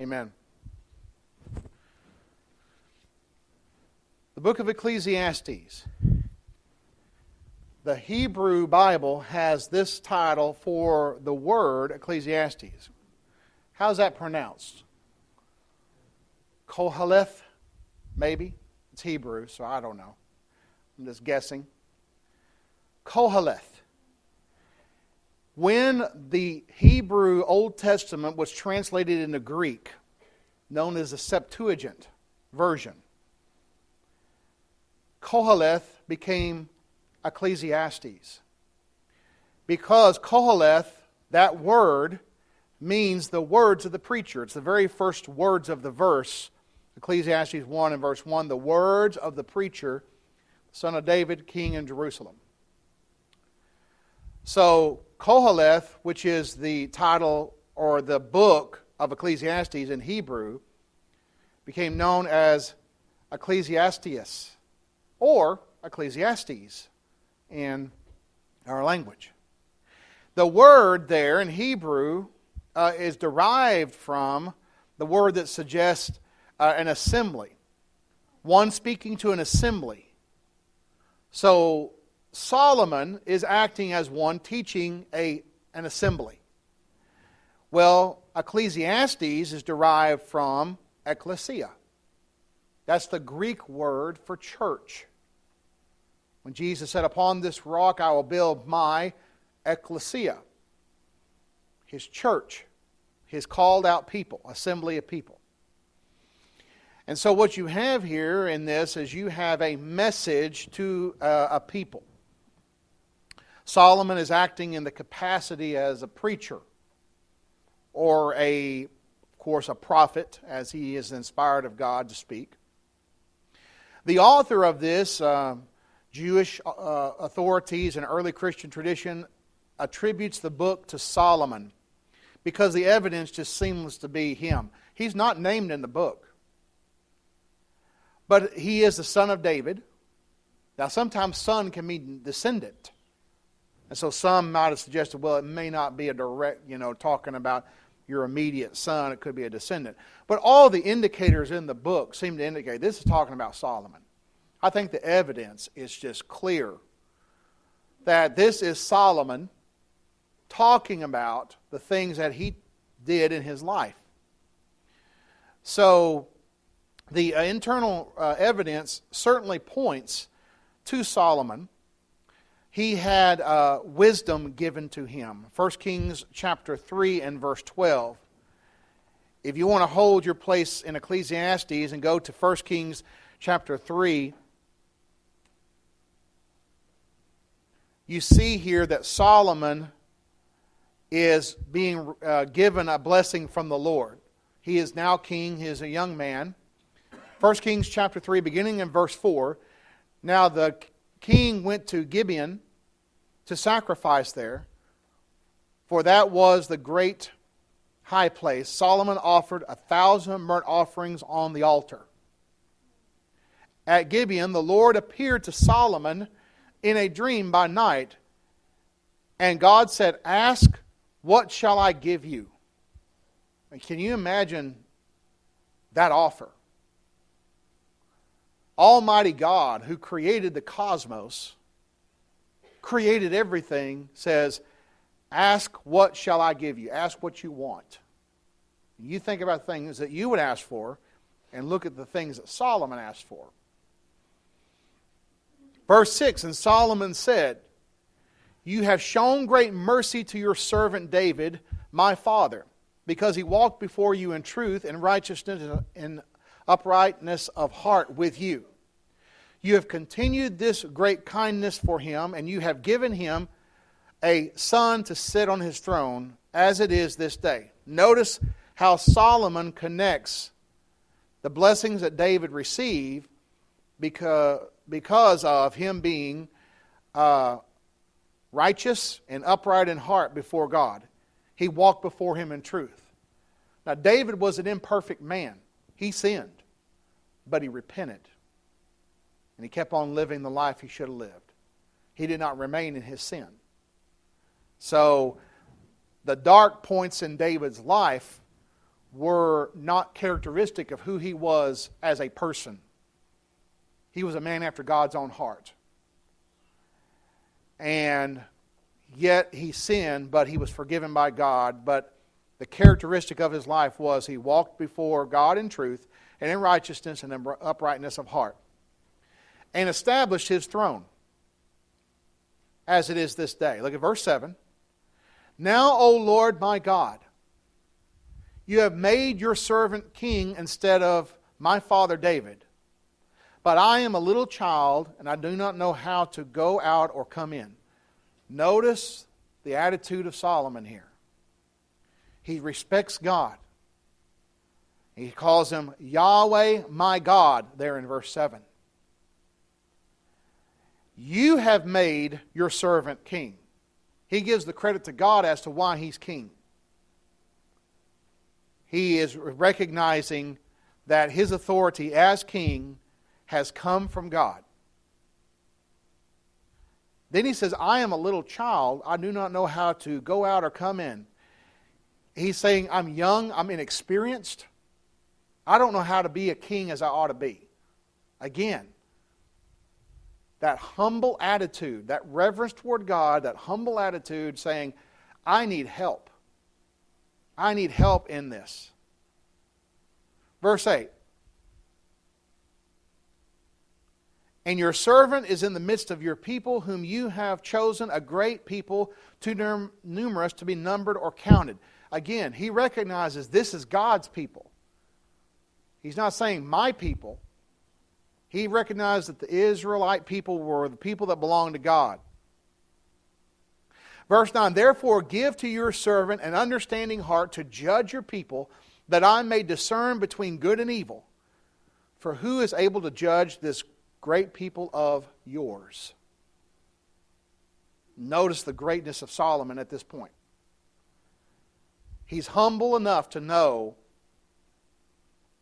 Amen. The book of Ecclesiastes. The Hebrew Bible has this title for the word Ecclesiastes. How's that pronounced? Koheleth, maybe? It's Hebrew, so I don't know. I'm just guessing. Koheleth. When the Hebrew Old Testament was translated into Greek, known as the Septuagint version, Koheleth became Ecclesiastes. Because Koheleth, that word, means the words of the preacher. It's the very first words of the verse, Ecclesiastes 1 and verse 1, the words of the preacher, son of David, king in Jerusalem. So, Koheleth, which is the title or the book of Ecclesiastes in Hebrew, became known as Ecclesiastes or Ecclesiastes in our language. The word there in Hebrew is derived from the word that suggests an assembly. One speaking to an assembly. So, Solomon is acting as one teaching an assembly. Well, Ecclesiastes is derived from ecclesia. That's the Greek word for church. When Jesus said, "Upon this rock I will build my ecclesia," His church, His called out people, assembly of people. And so what you have here in this is you have a message to a people. Solomon is acting in the capacity as a preacher or of course, a prophet, as he is inspired of God to speak. The author of this, Jewish authorities and early Christian tradition, attributes the book to Solomon because the evidence just seems to be him. He's not named in the book, but he is the son of David. Now, sometimes son can mean descendant. And so some might have suggested, well, it may not be a direct, talking about your immediate son. It could be a descendant. But all the indicators in the book seem to indicate this is talking about Solomon. I think the evidence is just clear that this is Solomon talking about the things that he did in his life. So the internal evidence certainly points to Solomon. He had wisdom given to him. 1 Kings chapter 3 and verse 12. If you want to hold your place in Ecclesiastes and go to 1 Kings chapter 3, you see here that Solomon is being given a blessing from the Lord. He is now king. He is a young man. 1 Kings chapter 3, beginning in verse 4. Now the king went to Gibeon to sacrifice there, for that was the great high place. Solomon offered 1,000 burnt offerings on the altar. At Gibeon, the Lord appeared to Solomon in a dream by night, and God said, "Ask, what shall I give you?" And can you imagine that offer? Almighty God, who created the cosmos, created everything, says, "Ask, what shall I give you?" Ask what you want. You think about things that you would ask for and look at the things that Solomon asked for. Verse 6, and Solomon said, "You have shown great mercy to your servant David, my father, because he walked before you in truth and righteousness and uprightness of heart with you. You have continued this great kindness for him, and you have given him a son to sit on his throne, as it is this day." Notice how Solomon connects the blessings that David received because of him being righteous and upright in heart before God. He walked before him in truth. Now, David was an imperfect man. He sinned, but he repented. And he kept on living the life he should have lived. He did not remain in his sin. So, the dark points in David's life were not characteristic of who he was as a person. He was a man after God's own heart. And yet he sinned, but he was forgiven by God. But the characteristic of his life was he walked before God in truth and in righteousness and in uprightness of heart, and established his throne as it is this day. Look at verse 7. Now, O Lord my God, you have made your servant king instead of my father David. But I am a little child, and I do not know how to go out or come in. Notice the attitude of Solomon here. He respects God. He calls him Yahweh my God there in verse 7. You have made your servant king. He gives the credit to God as to why he's king. He is recognizing that his authority as king has come from God. Then he says, I am a little child. I do not know how to go out or come in. He's saying, I'm young, I'm inexperienced. I don't know how to be a king as I ought to be. Again, that humble attitude, that reverence toward God, that humble attitude saying, I need help. I need help in this. Verse 8. And your servant is in the midst of your people, whom you have chosen, a great people, too numerous to be numbered or counted. Again, he recognizes this is God's people. He's not saying my people. He recognized that the Israelite people were the people that belonged to God. Verse 9, therefore give to your servant an understanding heart to judge your people, that I may discern between good and evil. For who is able to judge this great people of yours? Notice the greatness of Solomon at this point. He's humble enough to know,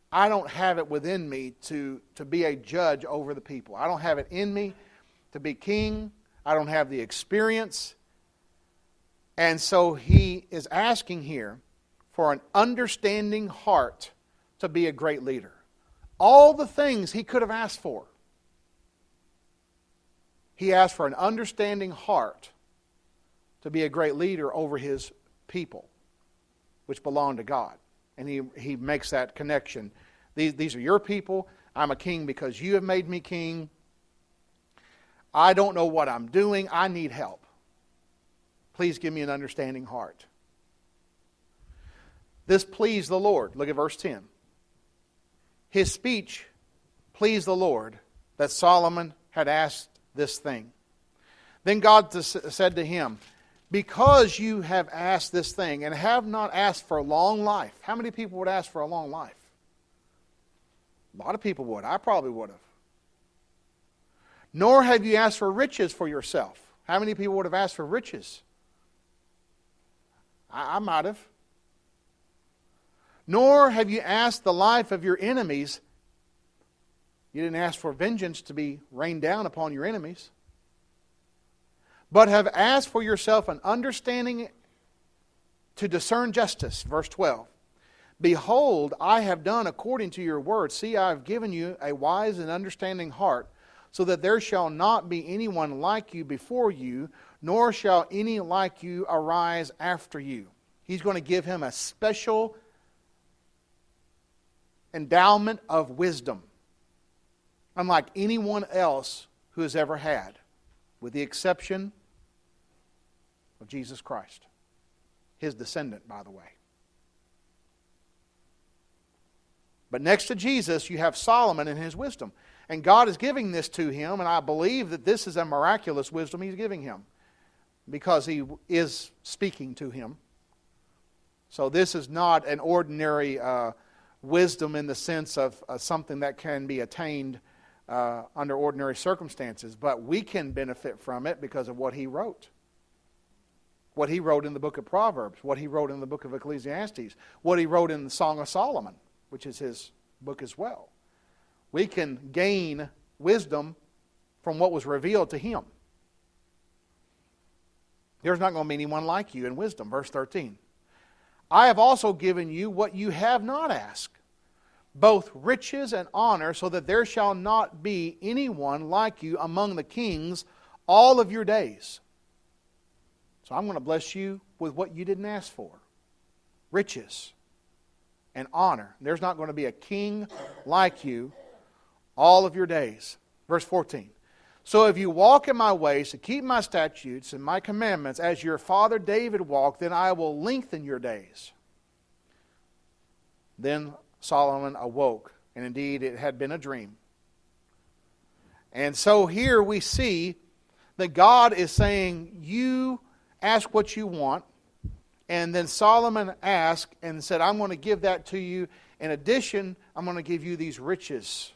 I don't have it within me to be a judge over the people. I don't have it in me to be king. I don't have the experience. And so he is asking here for an understanding heart to be a great leader. All the things he could have asked for, he asked for an understanding heart to be a great leader over his people, which belong to God. And he makes that connection. These are your people. I'm a king because you have made me king. I don't know what I'm doing. I need help. Please give me an understanding heart. This pleased the Lord. Look at verse 10. His speech pleased the Lord that Solomon had asked this thing. Then God said to him, because you have asked this thing and have not asked for a long life. How many people would ask for a long life? A lot of people would. I probably would have. Nor have you asked for riches for yourself. How many people would have asked for riches? I might have. Nor have you asked the life of your enemies. You didn't ask for vengeance to be rained down upon your enemies. But have asked for yourself an understanding to discern justice. Verse 12. Behold, I have done according to your word. See, I have given you a wise and understanding heart, so that there shall not be anyone like you before you, nor shall any like you arise after you. He's going to give him a special endowment of wisdom, unlike anyone else who has ever had, with the exception of Jesus Christ, his descendant, by the way. But next to Jesus, you have Solomon and his wisdom. And God is giving this to him, and I believe that this is a miraculous wisdom he's giving him, because he is speaking to him. So this is not an ordinary wisdom in the sense of something that can be attained under ordinary circumstances, but we can benefit from it because of what he wrote. What he wrote in the book of Proverbs, what he wrote in the book of Ecclesiastes, what he wrote in the Song of Solomon, which is his book as well. We can gain wisdom from what was revealed to him. There's not going to be anyone like you in wisdom. Verse 13. I have also given you what you have not asked, both riches and honor, so that there shall not be anyone like you among the kings all of your days. So I'm going to bless you with what you didn't ask for. Riches and honor. There's not going to be a king like you all of your days. Verse 14. So if you walk in my ways to keep my statutes and my commandments as your father David walked, then I will lengthen your days. Then Solomon awoke, and indeed it had been a dream. And so here we see that God is saying, you ask what you want. And then Solomon asked and said, I'm going to give that to you. In addition, I'm going to give you these riches.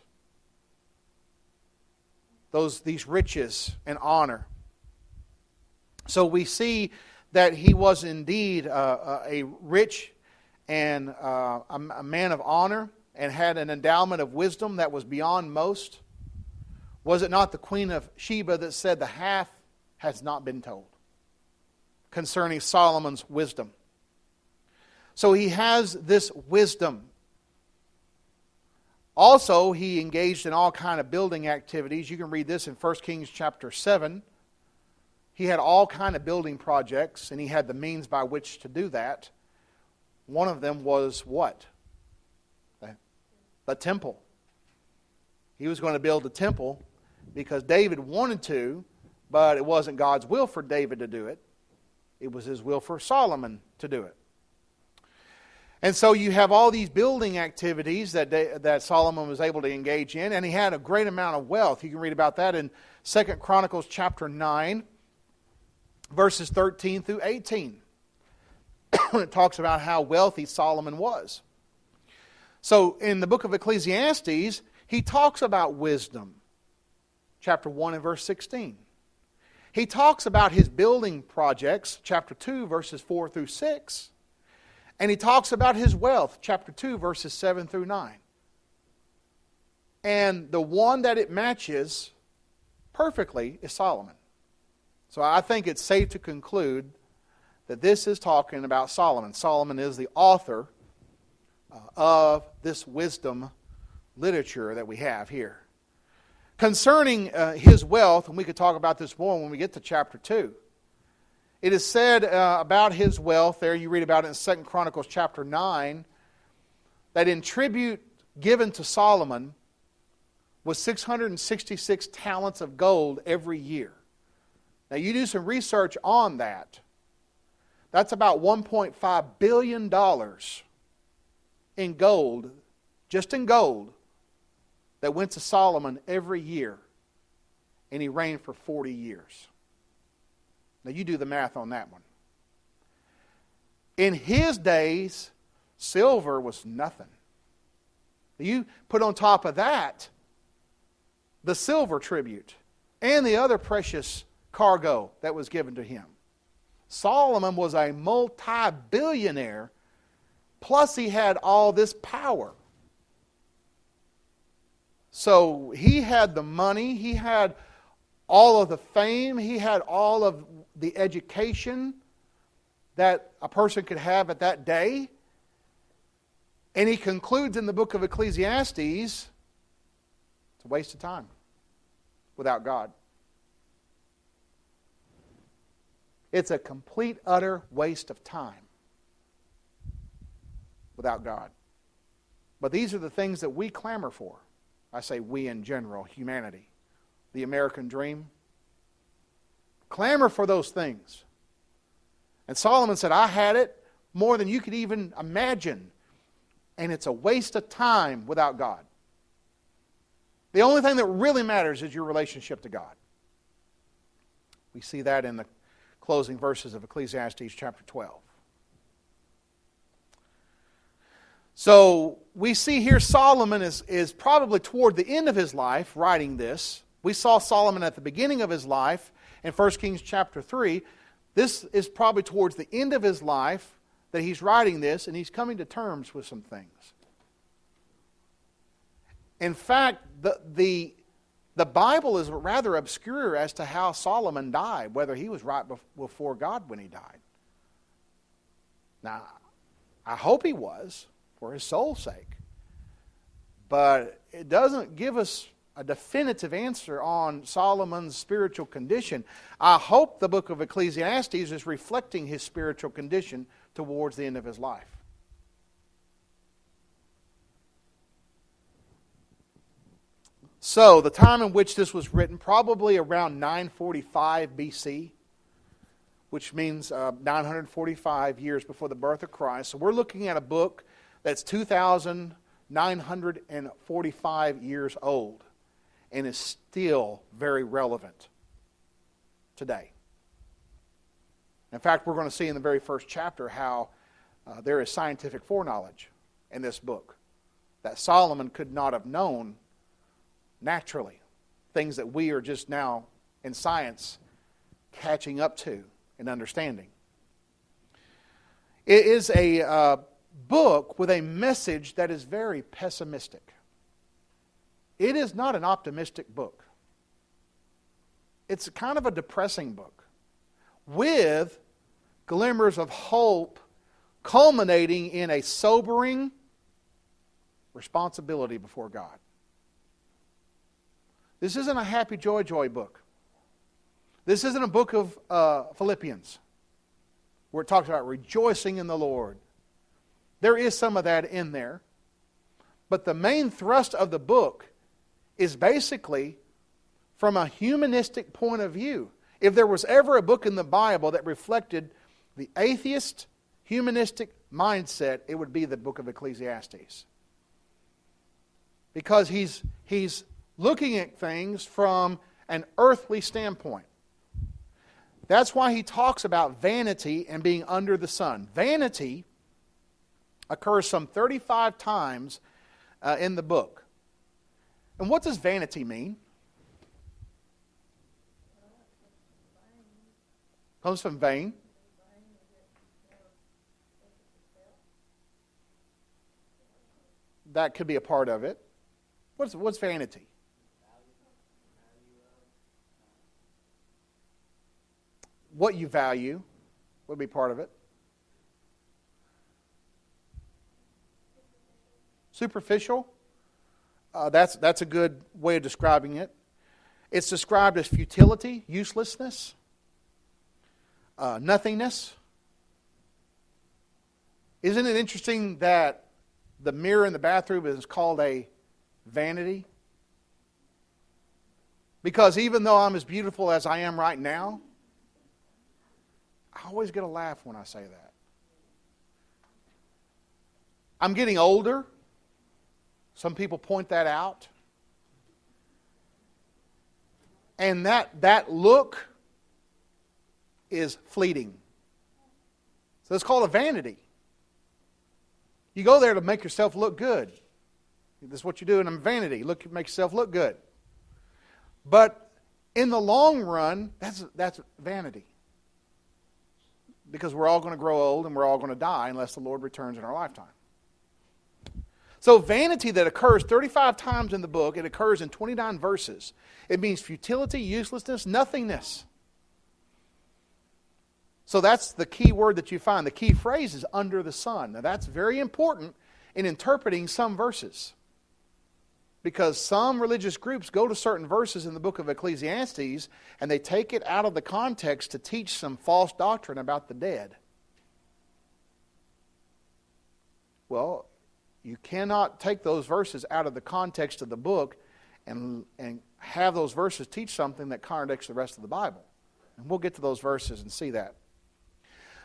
These riches and honor. So we see that he was indeed a rich and a man of honor and had an endowment of wisdom that was beyond most. Was it not the Queen of Sheba that said the half has not been told concerning Solomon's wisdom? So he has this wisdom. Also, he engaged in all kind of building activities. You can read this in 1 Kings chapter 7. He had all kind of building projects, and he had the means by which to do that. One of them was what? The temple. He was going to build a temple because David wanted to, but it wasn't God's will for David to do it. It was his will for Solomon to do it. And so you have all these building activities that Solomon was able to engage in, and he had a great amount of wealth. You can read about that in 2 Chronicles chapter 9, verses 13 through 18. It talks about how wealthy Solomon was. So in the book of Ecclesiastes, he talks about wisdom. Chapter 1 and verse 16. He talks about his building projects, chapter 2, verses 4 through 6. And he talks about his wealth, chapter 2, verses 7 through 9. And the one that it matches perfectly is Solomon. So I think it's safe to conclude that this is talking about Solomon. Solomon is the author of this wisdom literature that we have here. Concerning his wealth, and we could talk about this more when we get to chapter 2. It is said about his wealth, there you read about it in 2 Chronicles chapter 9, that in tribute given to Solomon was 666 talents of gold every year. Now you do some research on that. That's about $1.5 billion in gold, just in gold, that went to Solomon every year. And he reigned for 40 years. Now you do the math on that one. In his days, silver was nothing. You put on top of that the silver tribute and the other precious cargo that was given to him. Solomon was a multi-billionaire, plus he had all this power. So he had the money, he had all of the fame, he had all of the education that a person could have at that day. And he concludes in the book of Ecclesiastes, it's a waste of time without God. It's a complete, utter waste of time without God. But these are the things that we clamor for. I say we in general, humanity. The American dream. Clamor for those things. And Solomon said, I had it more than you could even imagine. And it's a waste of time without God. The only thing that really matters is your relationship to God. We see that in the closing verses of Ecclesiastes chapter 12. So we see here Solomon is probably toward the end of his life writing this. We saw Solomon at the beginning of his life in 1 Kings chapter 3. This is probably towards the end of his life that he's writing this, and he's coming to terms with some things. In fact, the Bible is rather obscure as to how Solomon died, whether he was right before God when he died. Now, I hope he was, for his soul's sake. But it doesn't give us a definitive answer on Solomon's spiritual condition. I hope the book of Ecclesiastes is reflecting his spiritual condition towards the end of his life. So, the time in which this was written, probably around 945 BC, which means 945 years before the birth of Christ. So we're looking at a book that's 2,945 years old and is still very relevant today. In fact, we're going to see in the very first chapter how there is scientific foreknowledge in this book that Solomon could not have known naturally. Things that we are just now in science catching up to and understanding. It is a book with a message that is very pessimistic. It is not an optimistic book. It's kind of a depressing book with glimmers of hope culminating in a sobering responsibility before God. This isn't a happy, joy book. This isn't a book of Philippians where it talks about rejoicing in the Lord. There is some of that in there. But the main thrust of the book is basically from a humanistic point of view. If there was ever a book in the Bible that reflected the atheist, humanistic mindset, it would be the book of Ecclesiastes. Because he's looking at things from an earthly standpoint. That's why he talks about vanity and being under the sun. Vanity occurs some 35 times in the book. And what does vanity mean? Comes from vain. That could be a part of it. What's vanity? What you value would be part of it. Superficial. That's a good way of describing it. It's described as futility, uselessness, nothingness. Isn't it interesting that the mirror in the bathroom is called a vanity? Because even though I'm as beautiful as I am right now, I always get a laugh when I say that. I'm getting older. Some people point that out. And that look is fleeting. So it's called a vanity. You go there to make yourself look good. That's what you do in a vanity. Make yourself look good. But in the long run, that's vanity. Because we're all going to grow old and we're all going to die unless the Lord returns in our lifetime. So vanity that occurs 35 times in the book, it occurs in 29 verses. It means futility, uselessness, nothingness. So that's the key word that you find. The key phrase is under the sun. Now that's very important in interpreting some verses. Because some religious groups go to certain verses in the book of Ecclesiastes and they take it out of the context to teach some false doctrine about the dead. Well, you cannot take those verses out of the context of the book and have those verses teach something that contradicts the rest of the Bible. And we'll get to those verses and see that.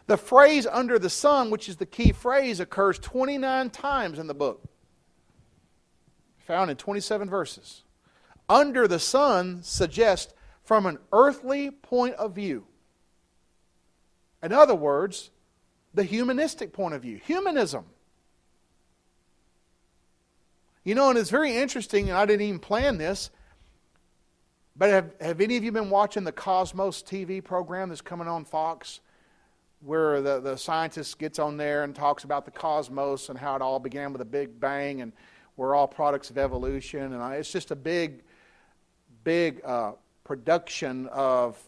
The phrase under the sun, which is the key phrase, occurs 29 times in the book. Found in 27 verses. Under the sun suggests from an earthly point of view. In other words, the humanistic point of view. Humanism. You know, and it's very interesting, and I didn't even plan this, but have any of you been watching the Cosmos TV program that's coming on Fox, where the scientist gets on there and talks about the cosmos and how it all began with a big bang and we're all products of evolution, and it's just a big production of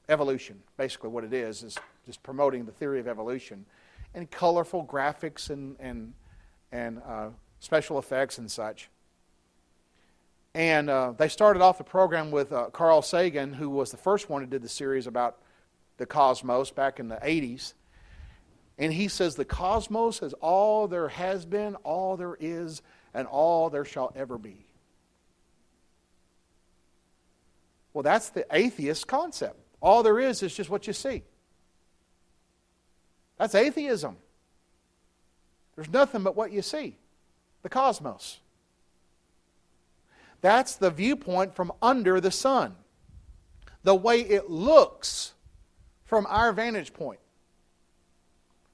evolution. Basically what it is just promoting the theory of evolution and colorful graphics and special effects and such. And they started off the program with Carl Sagan, who was the first one who did the series about the cosmos back in the 80s. And he says the cosmos is all there has been, all there is, and all there shall ever be. Well, that's the atheist concept. All there is just what you see. That's atheism. There's nothing but what you see. The cosmos. That's the viewpoint from under the sun. The way it looks from our vantage point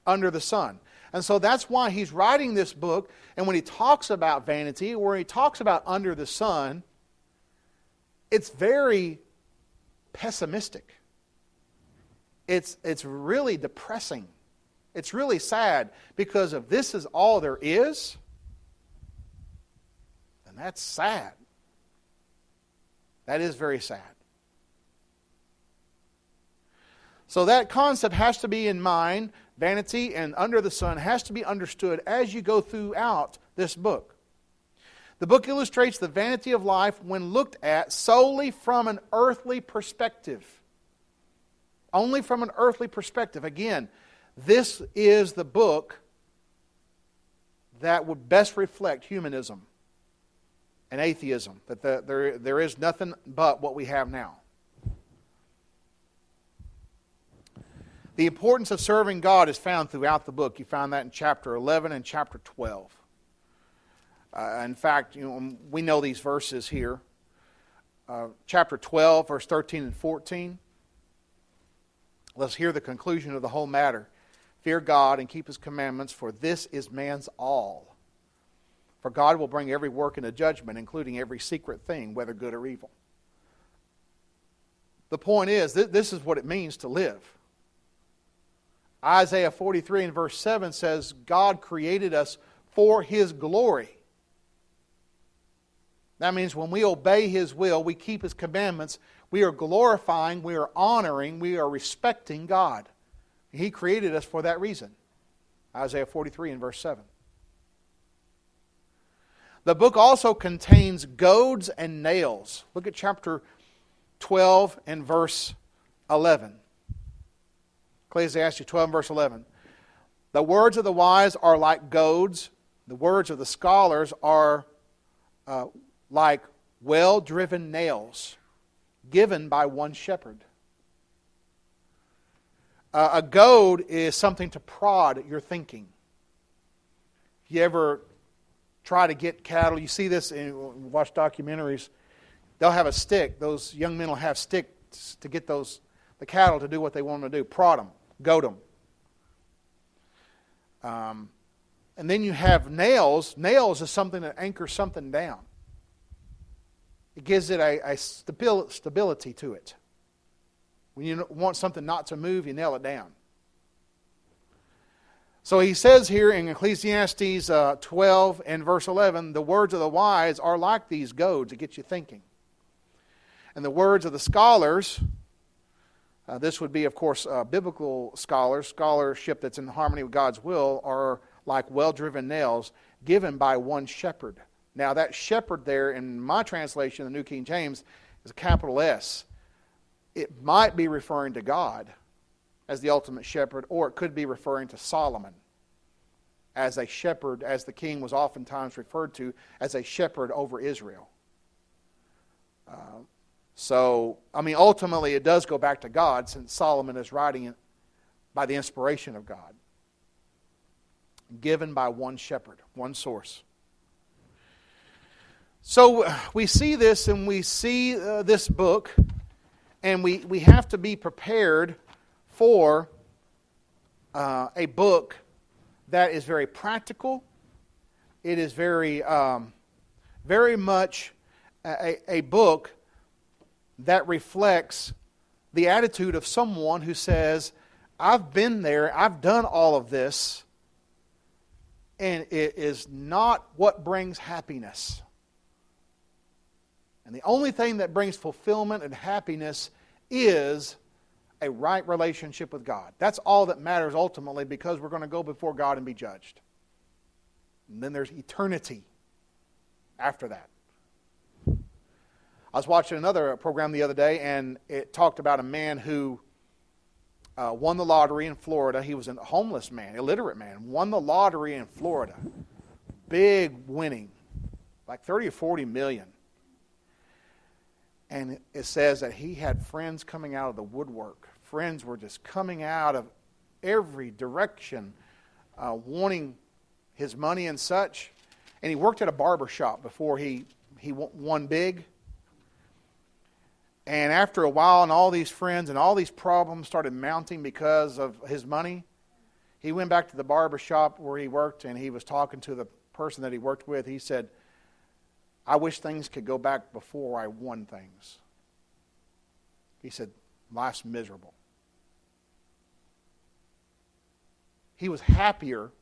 under the sun. And so that's why he's writing this book. And when he talks about vanity, or he talks about under the sun, it's very pessimistic. It's really depressing. It's really sad, because if this is all there is, then that's sad. That is very sad. So that concept has to be in mind. Vanity and under the sun has to be understood as you go throughout this book. The book illustrates the vanity of life when looked at solely from an earthly perspective. Only from an earthly perspective. Again, this is the book that would best reflect humanism and atheism. That there is nothing but what we have now. The importance of serving God is found throughout the book. You find that in chapter 11 and chapter 12. In fact, we know these verses here. Chapter 12, verse 13 and 14. Let's hear the conclusion of the whole matter. Fear God and keep His commandments, for this is man's all. For God will bring every work into judgment, including every secret thing, whether good or evil. The point is, this is what it means to live. Isaiah 43 and verse 7 says, God created us for His glory. That means when we obey His will, we keep His commandments, we are glorifying, we are honoring, we are respecting God. He created us for that reason. Isaiah 43 and verse 7. The book also contains goads and nails. Look at chapter 12 and verse 11. Ecclesiastes 12 and verse 11. The words of the wise are like goads. The words of the scholars are like well-driven nails given by one shepherd. A goad is something to prod your thinking. If you ever try to get cattle, you see this in watch documentaries, they'll have a stick. Those young men will have sticks to get the cattle to do what they want them to do. Prod them, goad them. And then you have nails. Nails is something that anchors something down. It gives it a stability to it. When you want something not to move, you nail it down. So he says here in Ecclesiastes 12 and verse 11, the words of the wise are like these goads that get you thinking. And the words of the scholars, this would be, of course, biblical scholars, scholarship that's in harmony with God's will, are like well-driven nails given by one shepherd. Now that shepherd there, in my translation, the New King James, is a capital S. It might be referring to God as the ultimate shepherd, or it could be referring to Solomon as a shepherd, as the king was oftentimes referred to as a shepherd over Israel. Ultimately it does go back to God, since Solomon is writing it by the inspiration of God. Given by one shepherd, one source. So we see this, and we see this book, and we have to be prepared for a book that is very practical. It is very much a book that reflects the attitude of someone who says, I've been there, I've done all of this, and it is not what brings happiness. And the only thing that brings fulfillment and happiness is a right relationship with God. That's all that matters ultimately, because we're going to go before God and be judged. And then there's eternity after that. I was watching another program the other day, and it talked about a man who won the lottery in Florida. He was a homeless man, illiterate man, won the lottery in Florida. Big winning, like 30 or 40 million. And it says that he had friends coming out of the woodwork. Friends were just coming out of every direction, wanting his money and such. And he worked at a barber shop before he won big. And after a while, and all these friends and all these problems started mounting because of his money, he went back to the barber shop where he worked, and he was talking to the person that he worked with. He said, I wish things could go back before I won things. He said, life's miserable. He was happier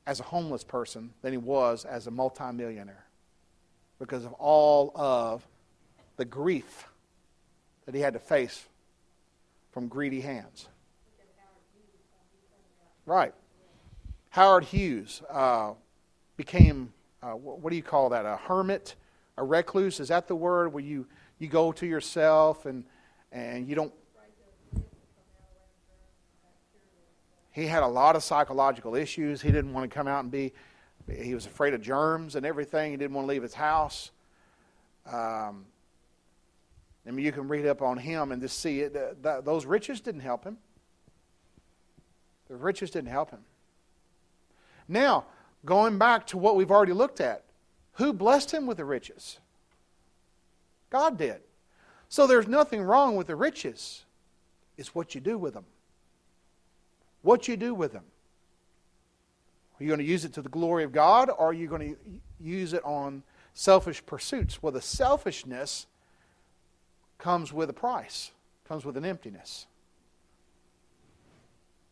as a homeless person than he was as a multimillionaire because of all of the grief that he had to face from greedy hands. Right. Howard Hughes became, what do you call that, a hermit, a recluse? Is that the word where you go to yourself and you don't... He had a lot of psychological issues. He didn't want to come out and be... He was afraid of germs and everything. He didn't want to leave his house. I mean, you can read up on him and just see it. Those riches didn't help him. The riches didn't help him. Now, going back to what we've already looked at, who blessed him with the riches? God did. So there's nothing wrong with the riches. It's what you do with them. What you do with them. Are you going to use it to the glory of God, or are you going to use it on selfish pursuits? Well, the selfishness comes with a price, comes with an emptiness.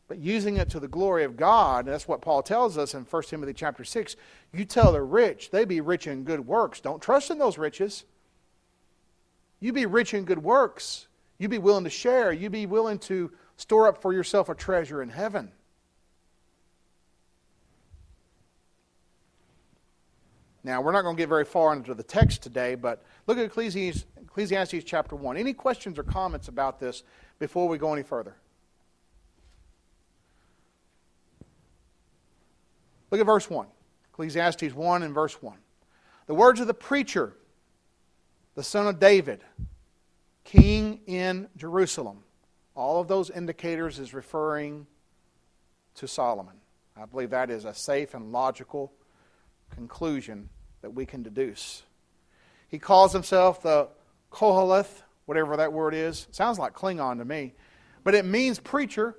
But using it to the glory of God, and that's what Paul tells us in 1 Timothy chapter 6, you tell the rich, they be rich in good works. Don't trust in those riches. You be rich in good works. You be willing to share. You be willing to store up for yourself a treasure in heaven. Now, we're not going to get very far into the text today, but look at Ecclesiastes chapter 1. Any questions or comments about this before we go any further? Look at verse 1. Ecclesiastes 1 and verse 1. The words of the preacher, the son of David, king in Jerusalem. All of those indicators is referring to Solomon. I believe that is a safe and logical conclusion that we can deduce. He calls himself the Koheleth, whatever that word is. Sounds like Klingon to me. But it means preacher,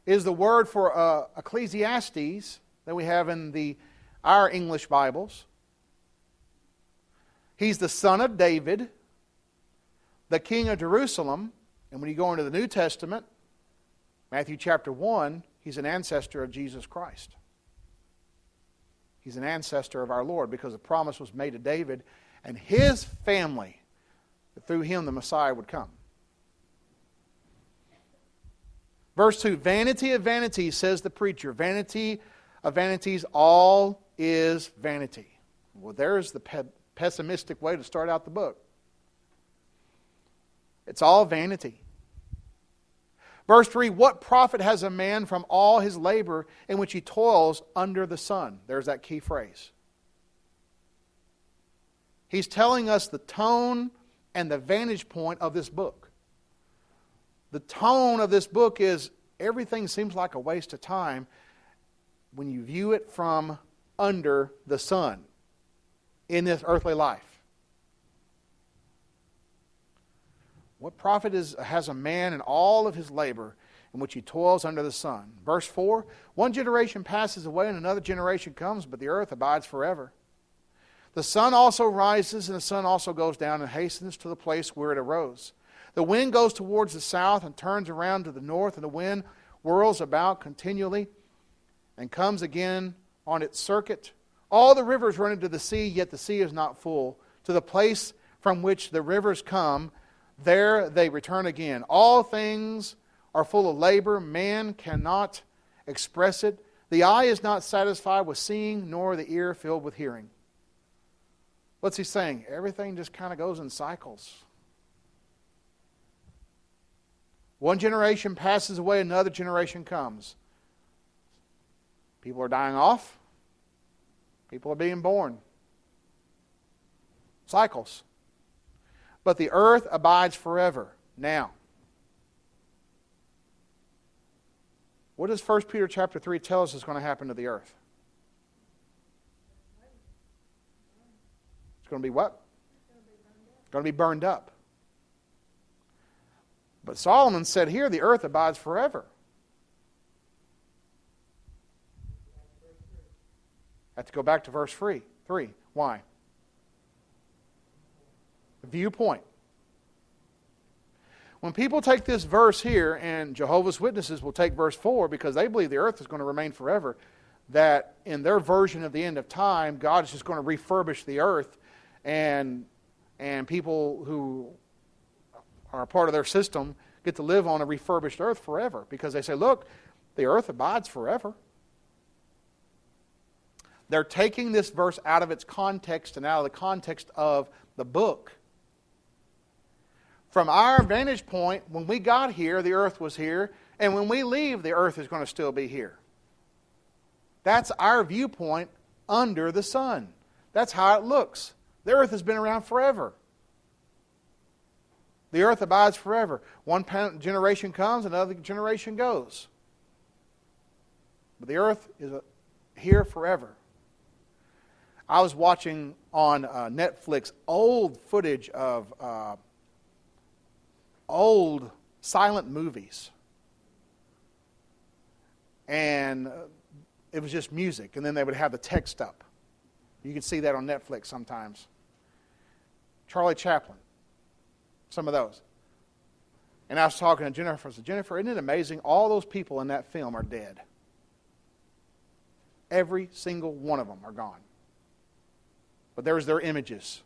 is the word for Ecclesiastes that we have in our English Bibles. He's the son of David, the king of Jerusalem. And when you go into the New Testament, Matthew chapter 1, he's an ancestor of Jesus Christ. He's an ancestor of our Lord because the promise was made to David and his family, that through him the Messiah would come. Verse 2, vanity of vanities, says the preacher. Vanity of vanities, all is vanity. Well, there's the pessimistic way to start out the book. It's all vanity. Verse 3, what profit has a man from all his labor in which he toils under the sun? There's that key phrase. He's telling us the tone and the vantage point of this book. The tone of this book is everything seems like a waste of time when you view it from under the sun in this earthly life. What profit has a man in all of his labor in which he toils under the sun? Verse 4, one generation passes away and another generation comes, but the earth abides forever. The sun also rises and the sun also goes down and hastens to the place where it arose. The wind goes towards the south and turns around to the north, and the wind whirls about continually and comes again on its circuit. All the rivers run into the sea, yet the sea is not full. To the place from which the rivers come, There they return again. All things are full of labor. Man cannot express it. The eye is not satisfied with seeing, nor the ear filled with hearing. What's he saying? Everything just kind of goes in cycles. One generation passes away, another generation comes. People are dying off. People are being born. Cycles. But the earth abides forever. Now, what does 1 Peter chapter 3 tell us is going to happen to the earth? It's going to be what? It's going to be burned up. But Solomon said here, the earth abides forever. I have to go back to verse 3. Why? Viewpoint. When people take this verse here, and Jehovah's Witnesses will take verse 4 because they believe the earth is going to remain forever, that in their version of the end of time, God is just going to refurbish the earth, and people who are a part of their system get to live on a refurbished earth forever, because they say, look, the earth abides forever. They're taking this verse out of its context and out of the context of the book. From our vantage point, when we got here, the earth was here, and when we leave, the earth is going to still be here. That's our viewpoint under the sun. That's how it looks. The earth has been around forever. The earth abides forever. One generation comes, another generation goes. But the earth is here forever. I was watching on Netflix old footage of old silent movies. And it was just music, and then they would have the text up. You can see that on Netflix sometimes. Charlie Chaplin. Some of those. And I was talking to Jennifer. I said, Jennifer, isn't it amazing? All those people in that film are dead. Every single one of them are gone. But there's their images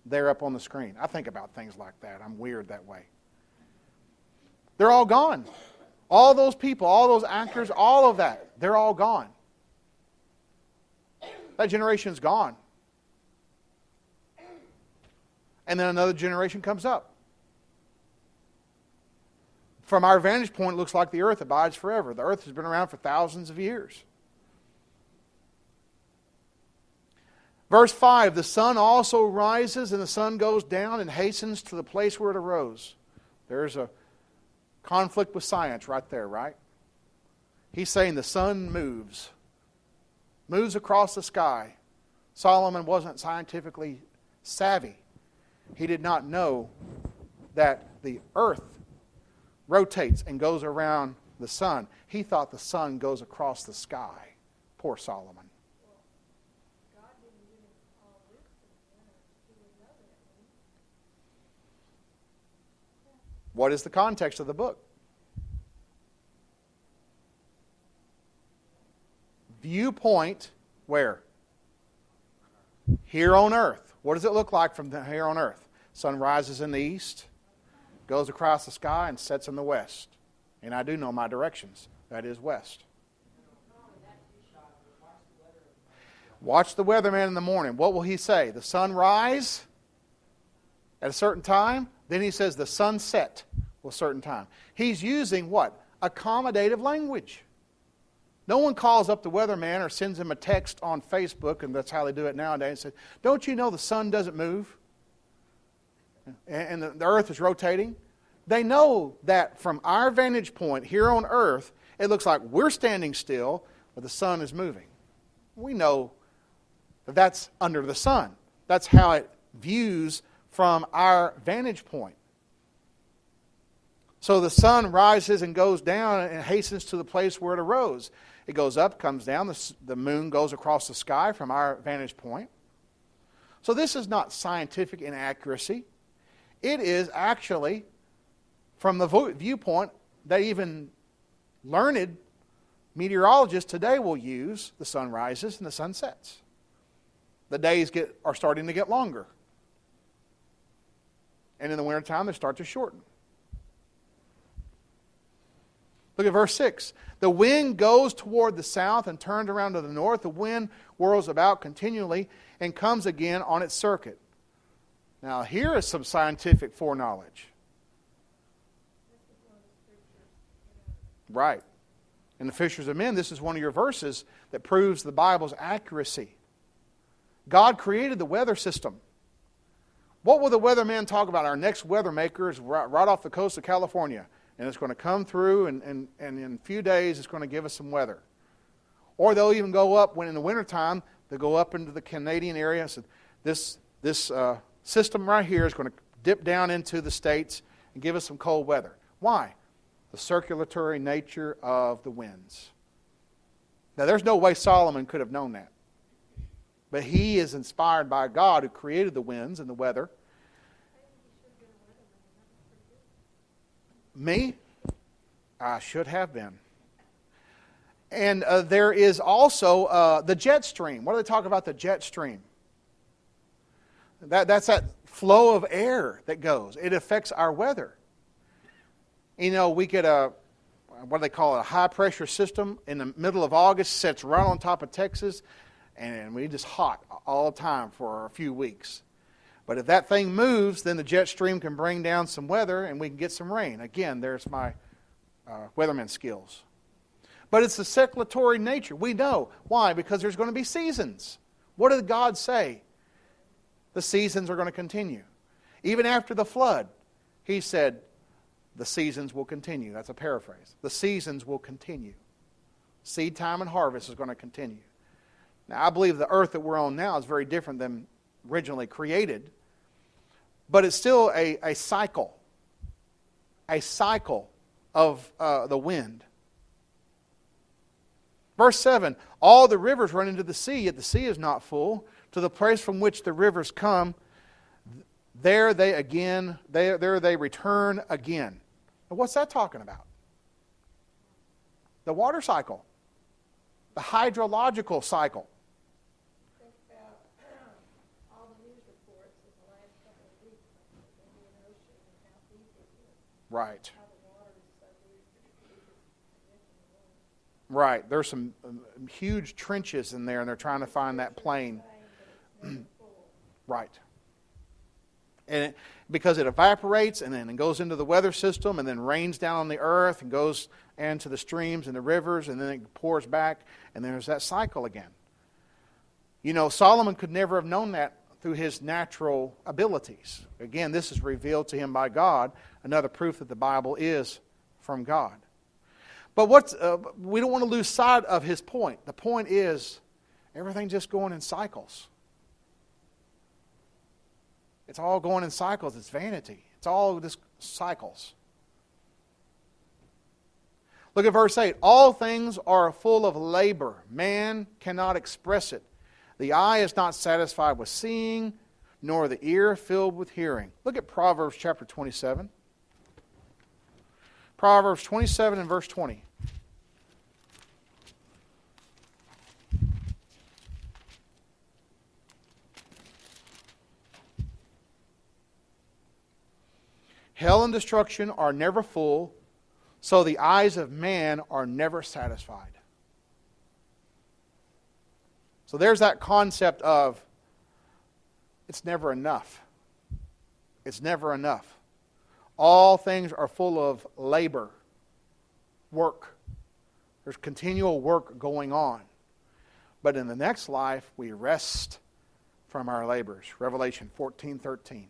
there up on the screen. I think about things like that. I'm weird that way. They're all gone. All those people, all those actors, all of that, they're all gone. That generation's gone. And then another generation comes up. From our vantage point, it looks like the earth abides forever. The earth has been around for thousands of years. Verse 5, the sun also rises and the sun goes down and hastens to the place where it arose. There's a conflict with science right there, right? He's saying the sun moves across the sky. Solomon wasn't scientifically savvy. He did not know that the earth rotates and goes around the sun. He thought the sun goes across the sky. Poor Solomon. What is the context of the book? Viewpoint, where? Here on earth. What does it look like from here on earth? Sun rises in the east, goes across the sky, and sets in the west. And I do know my directions. That is west. Watch the weatherman in the morning. What will he say? The sun rise at a certain time. Then he says the sun set at a certain time. He's using what? Accommodative language. No one calls up the weatherman or sends him a text on Facebook, and that's how they do it nowadays, and says, don't you know the sun doesn't move? And the earth is rotating. They know that from our vantage point here on earth, it looks like we're standing still, but the sun is moving. We know that that's under the sun. That's how it views from our vantage point. So the sun rises and goes down and hastens to the place where it arose. It goes up, comes down. The moon goes across the sky from our vantage point. So this is not scientific inaccuracy. It is actually, from the viewpoint that even learned meteorologists today will use, the sun rises and the sun sets. The days are starting to get longer. And in the wintertime, they start to shorten. Look at verse 6. The wind goes toward the south and turns around to the north. The wind whirls about continually and comes again on its circuit. Now, here is some scientific foreknowledge. Right. In the Fishers of Men, this is one of your verses that proves the Bible's accuracy. God created the weather system. What will the weathermen talk about? Our next weather maker is right off the coast of California. And it's going to come through, and in a few days it's going to give us some weather. Or they'll even go up, when in the wintertime, they'll go up into the Canadian area. So this system right here is going to dip down into the States and give us some cold weather. Why? The circulatory nature of the winds. Now, there's no way Solomon could have known that. But he is inspired by God who created the winds and the weather. Me? I should have been. And there is also the jet stream. What do they talk about the jet stream? That's that flow of air that goes. It affects our weather. You know, we get what do they call it, a high-pressure system in the middle of August, sits right on top of Texas, and we just hot all the time for a few weeks. But if that thing moves, then the jet stream can bring down some weather and we can get some rain. Again, there's my weatherman skills. But it's the circulatory nature. We know. Why? Because there's going to be seasons. What did God say? The seasons are going to continue. Even after the flood, He said, the seasons will continue. That's a paraphrase. The seasons will continue. Seed time and harvest is going to continue. Now, I believe the earth that we're on now is very different than originally created. But it's still a cycle. A cycle of the wind. Verse 7, all the rivers run into the sea, yet the sea is not full. To the place from which the rivers come, there they return again. Now, what's that talking about? The water cycle. The hydrological cycle. Think about all the news reports in the last couple of weeks on the Indian Ocean and how deep it is. Right. How the water is so deep. Right. There's some huge trenches in there, and they're trying to find that plane. Right. And because it evaporates, and then it goes into the weather system, and then rains down on the earth, and goes into the streams and the rivers, and then it pours back, and there's that cycle again. You know, Solomon could never have known that through his natural abilities. Again, this is revealed to him by God, another proof that the Bible is from God. But we don't want to lose sight of his point. The point is, everything's just going in cycles. It's all going in cycles. It's vanity. It's all just cycles. Look at verse 8. All things are full of labor. Man cannot express it. The eye is not satisfied with seeing, nor the ear filled with hearing. Look at Proverbs chapter 27. Proverbs 27 and verse 20. Hell and destruction are never full, so the eyes of man are never satisfied. So there's that concept of it's never enough. It's never enough. All things are full of labor, work. There's continual work going on. But in the next life, we rest from our labors. Revelation 14:13.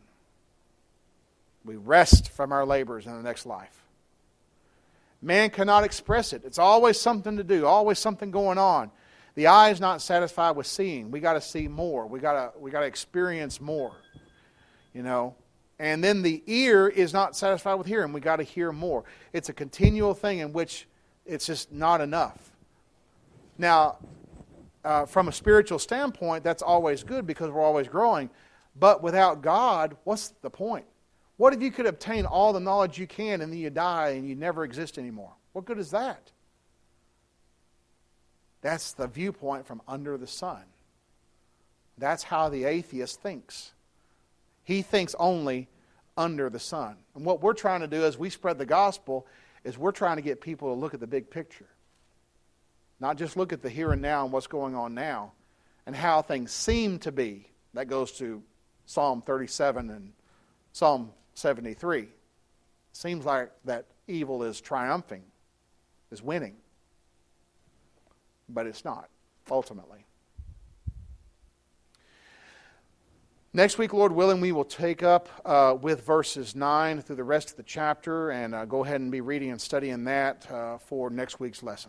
We rest from our labors in the next life. Man cannot express it. It's always something to do, always something going on. The eye is not satisfied with seeing. We got to see more. We got to experience more. You know. And then the ear is not satisfied with hearing. We got to hear more. It's a continual thing in which it's just not enough. Now, from a spiritual standpoint, that's always good because we're always growing. But without God, what's the point? What if you could obtain all the knowledge you can and then you die and you never exist anymore? What good is that? That's the viewpoint from under the sun. That's how the atheist thinks. He thinks only under the sun. And what we're trying to do as we spread the gospel is we're trying to get people to look at the big picture. Not just look at the here and now and what's going on now and how things seem to be. That goes to Psalm 37 and Psalm 73. Seems like that evil is triumphing, is winning. But it's not, ultimately. Next week, Lord willing, we will take up with verses 9 through the rest of the chapter and go ahead and be reading and studying that for next week's lesson.